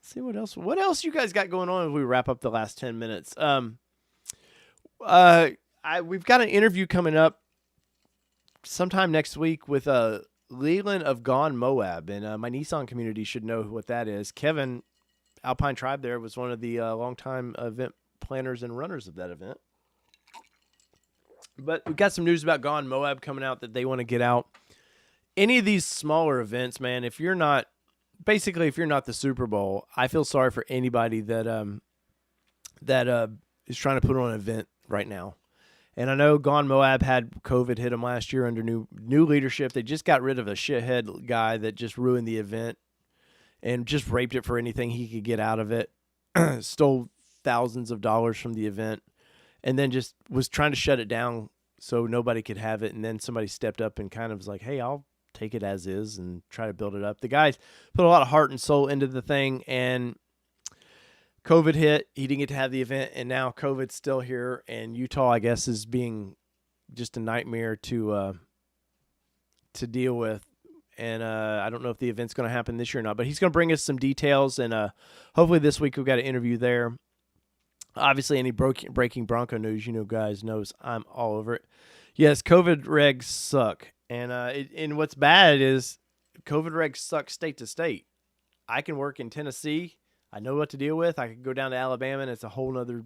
see what else you guys got going on as we wrap up the last 10 minutes. We've got an interview coming up sometime next week with Leland of Gone Moab, and my Nissan community should know what that is. Kevin, Alpine Tribe there, was one of the longtime event planners and runners of that event. But we got some news about Gone Moab coming out that they want to get out. Any of these smaller events, man, if you're not the Super Bowl, I feel sorry for anybody that is trying to put on an event right now. And I know Gone Moab had COVID hit them last year under new leadership. They just got rid of a shithead guy that just ruined the event and just raped it for anything he could get out of it. Stole thousands of dollars from the event. And then just was trying to shut it down so nobody could have it. And then somebody stepped up and kind of was like, hey, I'll take it as is and try to build it up. The guys put a lot of heart and soul into the thing, and COVID hit. He didn't get to have the event, and now COVID's still here. And Utah, I guess, is being just a nightmare to deal with. And I don't know if the event's going to happen this year or not, but he's going to bring us some details. And hopefully this week we've got an interview there. Obviously, any breaking Bronco news, guys knows I'm all over it. Yes, COVID regs suck. And what's bad is COVID regs suck state to state. I can work in Tennessee. I know what to deal with. I can go down to Alabama, and it's a whole nother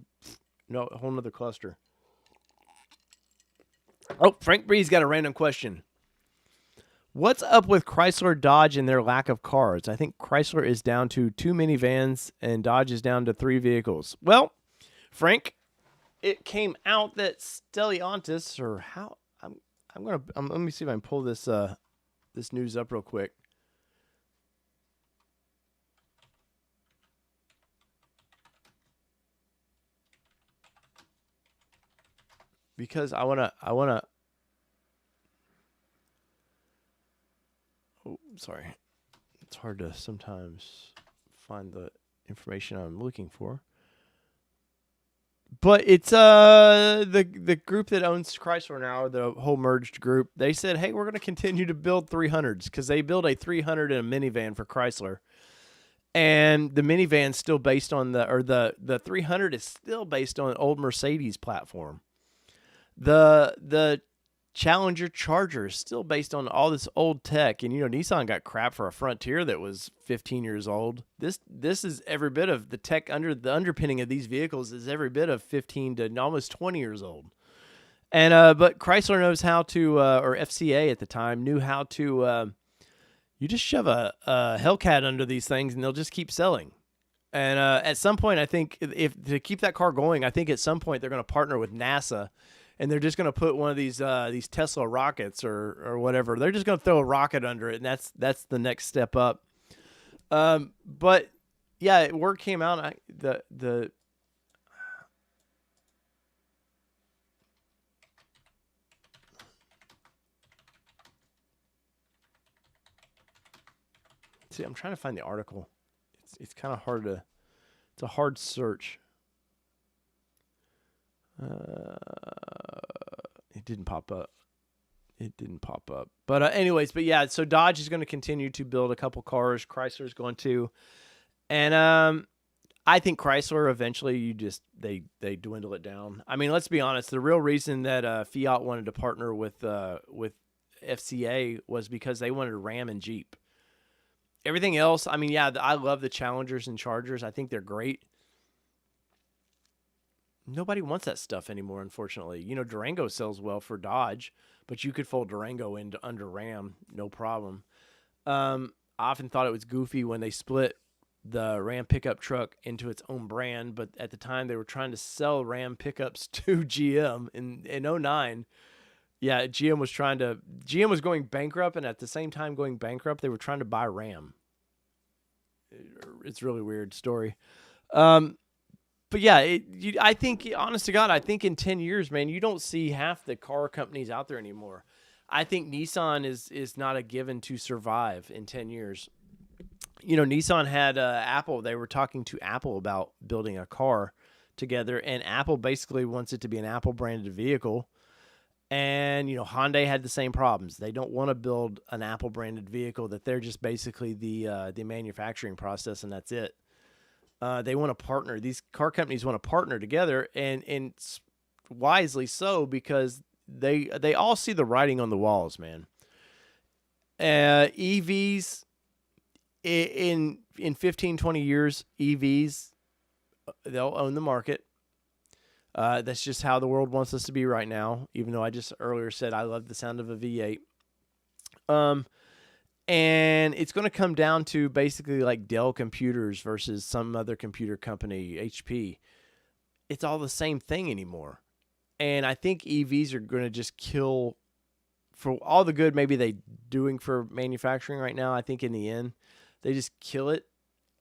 cluster. Oh, Frank Bree's got a random question. What's up with Chrysler, Dodge, and their lack of cars? I think Chrysler is down to 2 minivans, and Dodge is down to 3 vehicles. Well, Frank, it came out that Stellantis, or how let me see if I can pull this news up real quick. Because I wanna oh, sorry. It's hard to sometimes find the information I'm looking for. But it's the group that owns Chrysler now, the whole merged group. They said, "Hey, we're going to continue to build 300s because they build a 300 and a minivan for Chrysler, and the minivan's still based on the 300 is still based on an old Mercedes platform. The Challenger Charger is still based on all this old tech, and Nissan got crap for a Frontier that was 15 years old. This is every bit of the tech under the underpinning of these vehicles is every bit of 15 to almost 20 years old. And but Chrysler knows how to, or FCA at the time knew how to. You just shove a Hellcat under these things, and they'll just keep selling. And at some point, I think if to keep that car going, I think at some point they're going to partner with NASA, and they're just going to put one of these Tesla rockets or whatever. They're just going to throw a rocket under it, and that's the next step up. But yeah, word came out. The see, I'm trying to find the article. It's kind of hard to. It's a hard search. It didn't pop up. But anyways, yeah. So Dodge is going to continue to build a couple cars. Chrysler's going to, and I think Chrysler eventually they dwindle it down. I mean, let's be honest. The real reason that Fiat wanted to partner with FCA was because they wanted Ram and Jeep. Everything else, I mean, yeah, I love the Challengers and Chargers. I think they're great. Nobody wants that stuff anymore, unfortunately. You know, Durango sells well for Dodge, but you could fold Durango into under Ram, no problem. I often thought it was goofy when they split the Ram pickup truck into its own brand, but at the time they were trying to sell Ram pickups to GM in 09. Yeah, GM was going bankrupt, and at the same time going bankrupt, they were trying to buy Ram. It's a really weird story. But yeah, I think, honest to God, I think in 10 years, man, you don't see half the car companies out there anymore. I think Nissan is not a given to survive in 10 years. You know, Nissan had Apple. They were talking to Apple about building a car together, and Apple basically wants it to be an Apple-branded vehicle. And, you know, Hyundai had the same problems. They don't want to build an Apple-branded vehicle, that they're just basically the manufacturing process, and that's it. They want to partner. These car companies want to partner together, and wisely so, because they all see the writing on the walls, man. EVs, in 15, 20 years, EVs, they'll own the market. That's just how the world wants us to be right now, even though I just earlier said I love the sound of a V8. And it's going to come down to basically like Dell Computers versus some other computer company, HP. It's all the same thing anymore. And I think EVs are going to just kill, for all the good maybe they doing for manufacturing right now. I think in the end, they just kill it,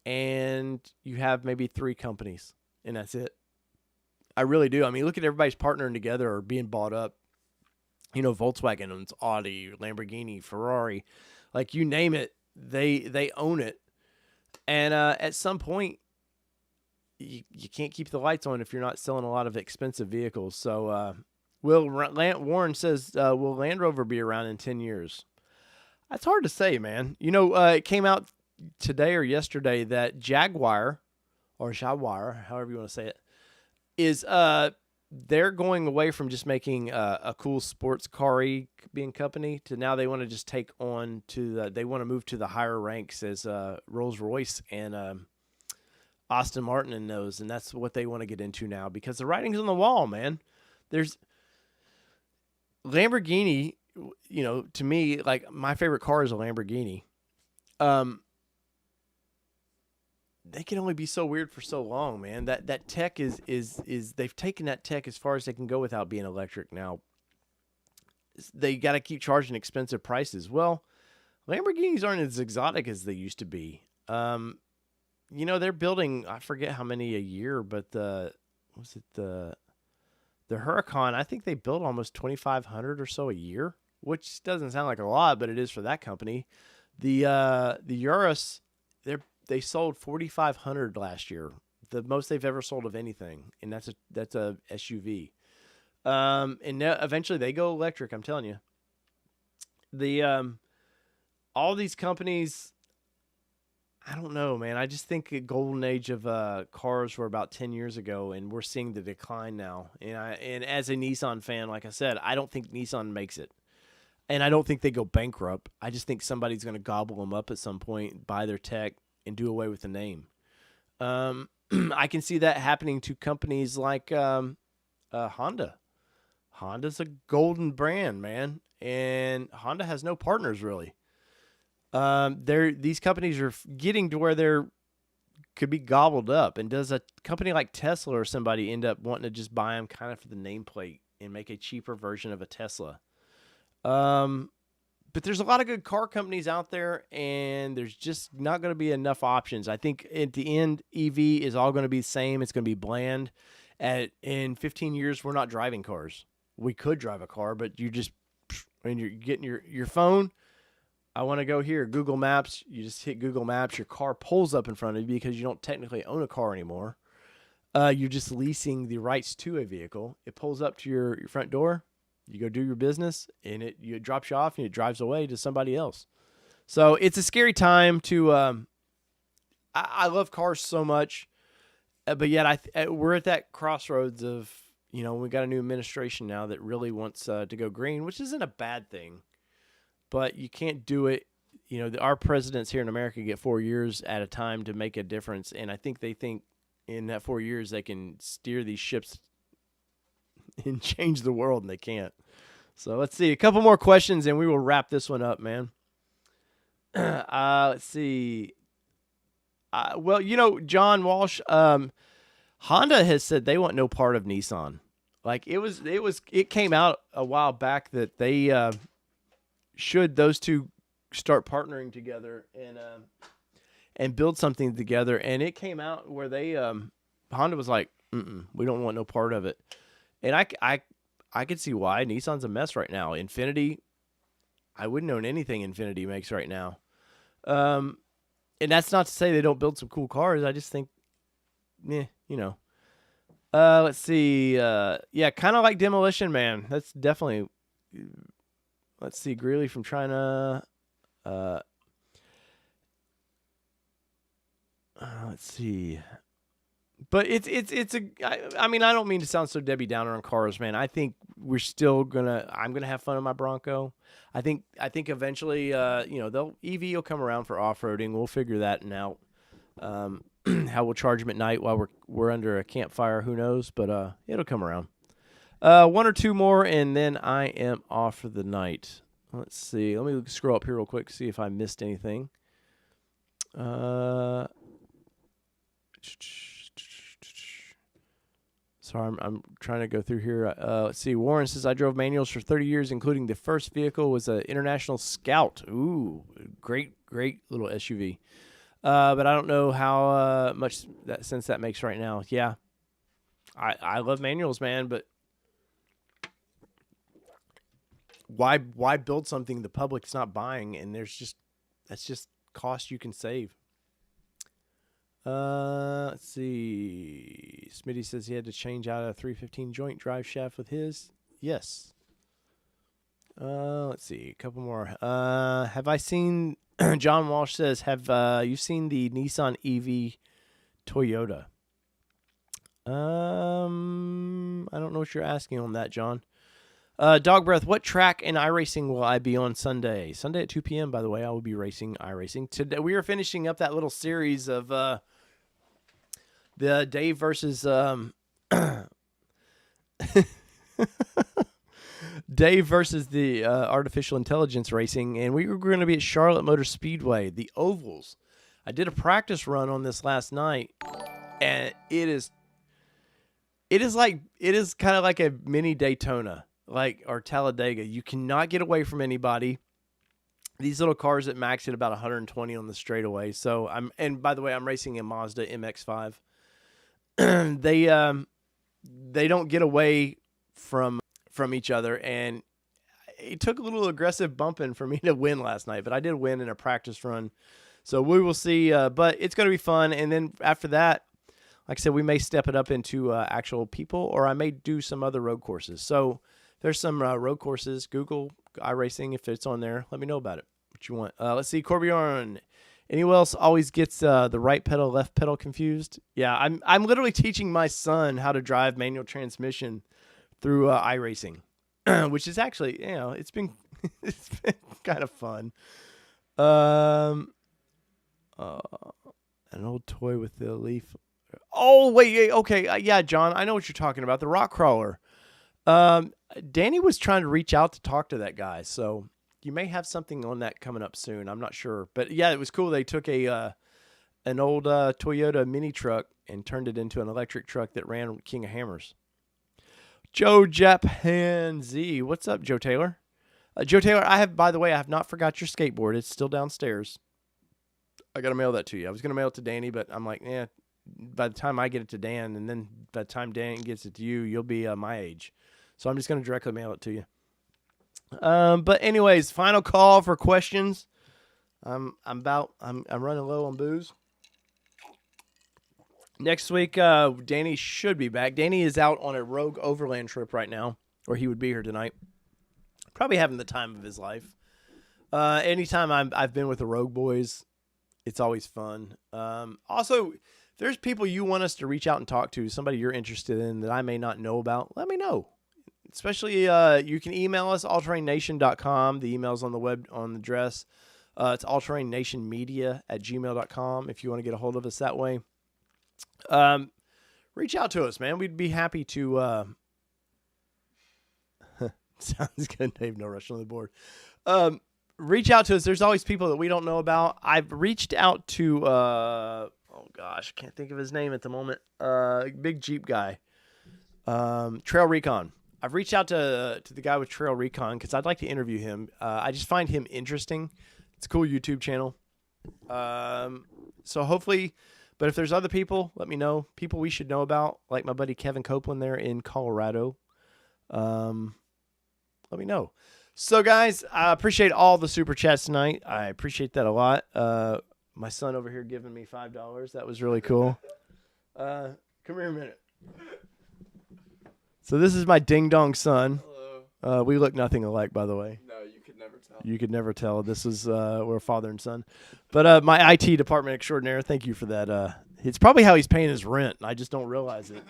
and you have maybe 3 companies, and that's it. I really do. I mean, look at everybody's partnering together or being bought up. You know, Volkswagen owns Audi, Lamborghini, Ferrari, like you name it, they own it. And at some point, you can't keep the lights on if you're not selling a lot of expensive vehicles. So, Warren says, will Land Rover be around in 10 years? That's hard to say, man. You know, it came out today or yesterday that Jaguar, or Jaguar, however you want to say it, is they're going away from just making a cool sports car-y being company to now they want to just take on to they want to move to the higher ranks as Rolls-Royce and Aston Martin and those, and that's what they want to get into now because the writing's on the wall, man. There's Lamborghini, you know, to me, like my favorite car is a Lamborghini. They can only be so weird for so long, man. That tech is they've taken that tech as far as they can go without being electric. Now they got to keep charging expensive prices. Well, Lamborghinis aren't as exotic as they used to be. You know, they're building, I forget how many a year, but the Huracan, I think they build almost 2,500 or so a year, which doesn't sound like a lot, but it is for that company. The Urus, they sold 4,500 last year, the most they've ever sold of anything, and that's a SUV. And now eventually they go electric. I'm telling you, all these companies, I don't know, man. I just think the golden age of cars were about 10 years ago, and we're seeing the decline now. And as a Nissan fan, like I said, I don't think Nissan makes it. And I don't think they go bankrupt. I just think somebody's going to gobble them up at some point, buy their tech, and do away with the name. I can see that happening to companies like Honda. Honda's a golden brand, man, and Honda has no partners really. These companies are getting to where they're could be gobbled up. And does a company like Tesla or somebody end up wanting to just buy them kind of for the nameplate and make a cheaper version of a Tesla? But there's a lot of good car companies out there, and there's just not going to be enough options. I think at the end, EV is all going to be the same. It's going to be bland. In 15 years, we're not driving cars. We could drive a car, but when you're getting your phone, I want to go here, Google Maps. You just hit Google Maps. Your car pulls up in front of you because you don't technically own a car anymore. You're just leasing the rights to a vehicle. It pulls up to your front door. You go do your business, and it drops you off, and it drives away to somebody else. So it's a scary time to. I love cars so much, but yet we're at that crossroads of we got a new administration now that really wants to go green, which isn't a bad thing, but you can't do it. Our presidents here in America get 4 years at a time to make a difference, and I think they think in that 4 years they can steer these ships and change the world, and they can't. So let's see a couple more questions, and we will wrap this one up, man. Let's see. Well, John Walsh, Honda has said they want no part of Nissan. Like it came out a while back that they should those two start partnering together and build something together, and it came out where they Honda was like, we don't want no part of it. And I could see why. Nissan's a mess right now. Infiniti, I wouldn't own anything Infiniti makes right now. And that's not to say they don't build some cool cars. I just think, let's see. Yeah, kind of like Demolition Man. That's definitely. Let's see. Greeley from China. Let's see. But I mean, I don't mean to sound so Debbie Downer on cars, man. I think I'm gonna have fun in my Bronco. I think eventually, EV will come around for off-roading. We'll figure that out. How we'll charge them at night while we're under a campfire, who knows? But it'll come around. One or two more, and then I am off for the night. Let's see. Let me scroll up here real quick, see if I missed anything. Sorry, I'm trying to go through here. Let's see. Warren says, I drove manuals for 30 years, including the first vehicle was an International Scout. Ooh, great little SUV. But I don't know how much sense that makes right now. Yeah, I love manuals, man, but why build something the public's not buying, and that's just cost you can save. Let's see. Smitty says he had to change out a 315 joint drive shaft with his. Yes. Let's see. A couple more. Have I seen... John Walsh says, have you seen the Nissan EV Toyota? I don't know what you're asking on that, John. Dog Breath, what track in iRacing will I be on Sunday? Sunday at 2 p.m., by the way, I will be racing iRacing. Today, we are finishing up that little series of the Dave versus Dave versus the artificial intelligence racing, and we were going to be at Charlotte Motor Speedway, the ovals. I did a practice run on this last night, and it is kind of like a mini Daytona, or Talladega. You cannot get away from anybody. These little cars that max at about 120 on the straightaway. So and by the way, I'm racing a Mazda MX-5. They don't get away from each other, and it took a little aggressive bumping for me to win last night, but I did win in a practice run. So we will see, but it's going to be fun. And then after that, like I said, we may step it up into actual people, or I may do some other road courses. So there's some road courses. Google iRacing if it's on there. Let me know about it. What you want? Let's see, Corbjorn. Anyone else always gets the right pedal, left pedal confused? Yeah, I'm literally teaching my son how to drive manual transmission through iRacing, which is actually, it's been it's been kind of fun. An old toy with the leaf. Oh wait, okay, yeah, John, I know what you're talking about. The rock crawler. Danny was trying to reach out to talk to that guy, so you may have something on that coming up soon. I'm not sure, but yeah, it was cool. They took an old Toyota mini truck and turned it into an electric truck that ran King of Hammers. Joe Japan Z, what's up, Joe Taylor? Joe Taylor, by the way, I have not forgot your skateboard. It's still downstairs. I got to mail that to you. I was going to mail it to Danny, but I'm like, by the time I get it to Dan, and then by the time Dan gets it to you, you'll be my age. So I'm just going to directly mail it to you. But anyways, final call for questions. I'm running low on booze. Next week, Danny should be back. Danny is out on a rogue overland trip right now, or he would be here tonight. Probably having the time of his life. Anytime I've been with the Rogue Boys, it's always fun. Also, if there's people you want us to reach out and talk to, somebody you're interested in that I may not know about, let me know. Especially, you can email us, allterrainnation.com. The email's on the web, on the address. It's allterrainnationmedia@gmail.com if you want to get a hold of us that way. Reach out to us, man. We'd be happy to, sounds good, Dave. No rush on the board. Reach out to us. There's always people that we don't know about. I've reached out to, oh gosh, I can't think of his name at the moment. Big Jeep guy. Trail Recon. I've reached out to the guy with Trail Recon because I'd like to interview him. I just find him interesting. It's a cool YouTube channel. So hopefully, but if there's other people, let me know. People we should know about, like my buddy Kevin Copeland there in Colorado. Let me know. So, guys, I appreciate all the super chats tonight. I appreciate that a lot. My son over here giving me $5. That was really cool. Come here a minute. So this is my ding-dong son. Hello. We look nothing alike, by the way. No, you could never tell. You could never tell. This is we're father and son. But my IT department extraordinaire, thank you for that. It's probably how he's paying his rent. I just don't realize it.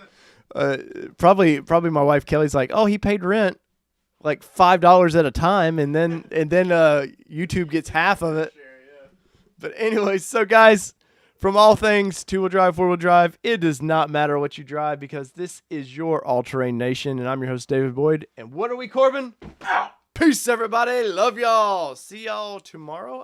Probably my wife Kelly's like, oh, he paid rent like $5 at a time, and then YouTube gets half of it. Sure, yeah. But anyways, so guys, from all things two-wheel drive, four-wheel drive, it does not matter what you drive because this is your All-Terrain Nation, and I'm your host, David Boyd. And what are we, Corbin? Peace, everybody. Love y'all. See y'all tomorrow.